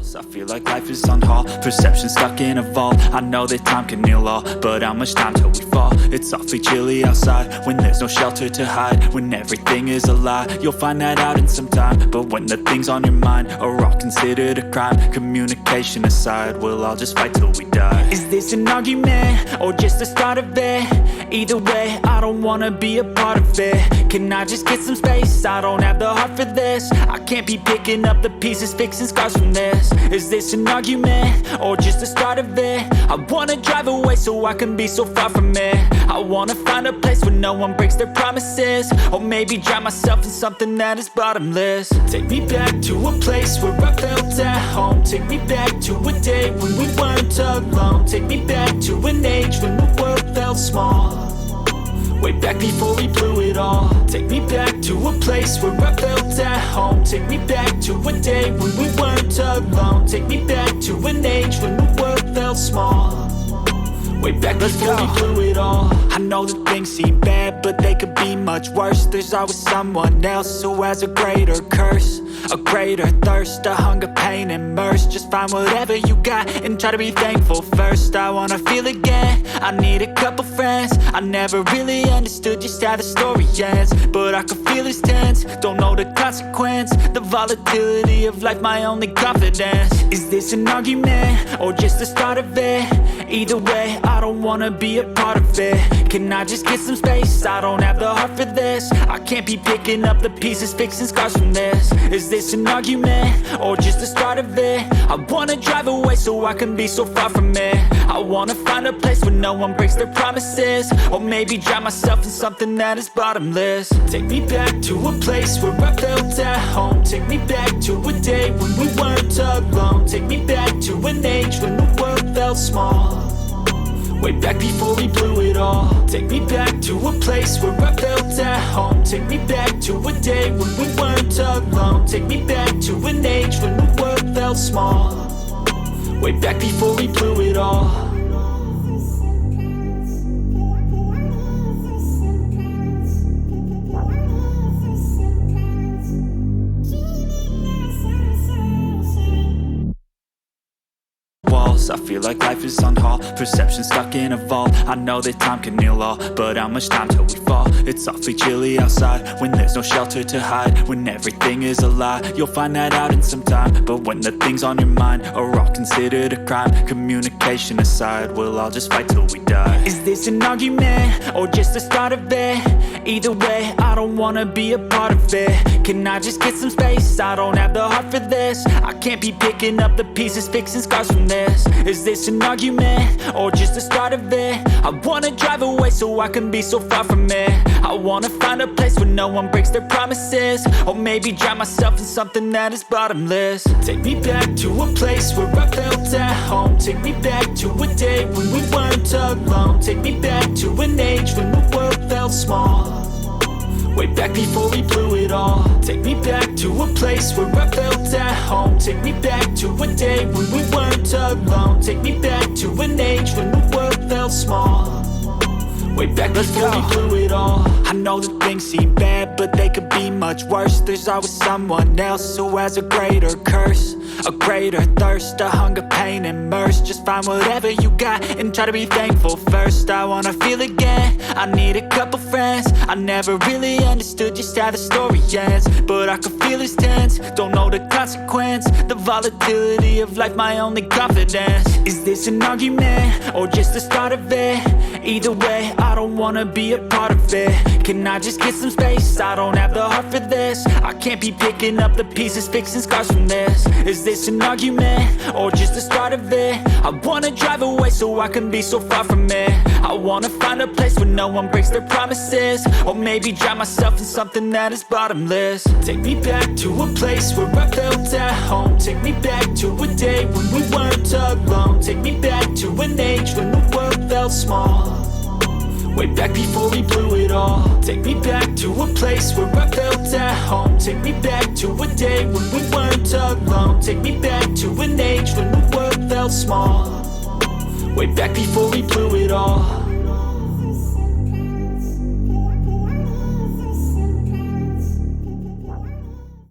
walls. I feel like life is on hold, perception stuck in a vault. I know that time can heal all, but how much time till we fall? It's awfully chilly outside, when there's no shelter to hide. When everything is a lie, you'll find that out in some time. But when the things on your mind are all considered a crime, communication aside, we'll all just fight till we die. Is this an argument, or just the start of it? Either way, I don't wanna be a part of it. Can I just get some space? I don't have the heart for this. I can't be picking up the pieces, fixing scars from this. Is this an argument, or just the start of it? I wanna drive away so I can be so far from it. I wanna find a place where no one breaks their promises, or maybe drown myself in something that is bottomless. Take me back to a place where I felt at home. Take me back to a day when we weren't alone. Take me back to an age when the world felt small, way back before we blew it all. Take me back to a place where I felt at home. Take me back to a day when we weren't alone. Take me back to an age when the world felt small, way back before we blew it all. I know that things seem bad, but they could be much worse. There's always someone else who has a greater curse, a greater thirst, a hunger, pain, and mercy. Just find whatever you got and try to be thankful first. I wanna feel again, I need a couple friends. I never really understood just how the story ends, but I can feel it's tense, don't know the consequence. The volatility of life, my only confidence. Is this an argument, or just the start of it? Either way, I don't wanna be a part of it. Can I just get some space? I don't have the heart for this. I can't be picking up the pieces, fixing scars from this. Is this an argument, or just the start of it? I wanna drive away so I can be so far from it. I wanna find a place where no one breaks their promises, or maybe drown myself in something that is bottomless. Take me back to a place where I felt at home. Take me back to a day when we weren't alone. Take me back to an age when the world felt small, way back before we blew it all. Take me back to a place where I felt at home. Take me back to a day when we weren't alone. Take me back to an age when the world felt small, way back before we blew it all. I feel like life is on hold, perception stuck in a vault. I know that time can heal all, but how much time till we fall? It's awfully chilly outside, when there's no shelter to hide. When everything is a lie, you'll find that out in some time. But when the things on your mind are all considered a crime, communication aside, we'll all just fight till we die. Is this an argument, or just the start of it? Either way, I don't wanna be a part of it. Can I just get some space? I don't have the heart for this. I can't be picking up the pieces, fixing scars from this. Is this an argument, or just the start of it? I wanna drive away so I can be so far from it. I wanna find a place where no one breaks their promises, or maybe drown myself in something that is bottomless. Take me back to a place where I felt at home. Take me back to a day when we weren't alone. Take me back to an age when the world felt small, way back before we blew it all. Take me back to a place where I felt at home. Take me back to a day when we weren't alone. Take me back to an age when the world felt small, way back before we blew it all. I know that things seem bad, but they could be much worse. There's always someone else who has a greater curse, a greater thirst, a hunger, pain, and mercy. Just find whatever you got and try to be thankful first. I wanna feel again, I need a couple friends. I never really understood just how the story ends, but I can feel it's tense, don't know the consequence. The volatility of life, my only confidence. Is this an argument, or just the start of it? Either way, I don't wanna be a part of it. Can I just get some space? I don't have the heart for this. I can't be picking up the pieces, fixing scars from this. Is this an argument, or just the start of it? I wanna drive away so I can be so far from it. I wanna find a place where no one breaks their promises, or maybe drown myself in something that is bottomless. Take me back to a place where I felt at home. Take me back to a day when we weren't alone. Take me back to an age when the world felt small, way back before we blew it all. Take me back to a place where I felt at home. Take me back to a day when we weren't alone. Take me back to an age when the world felt small, way back before we blew it all.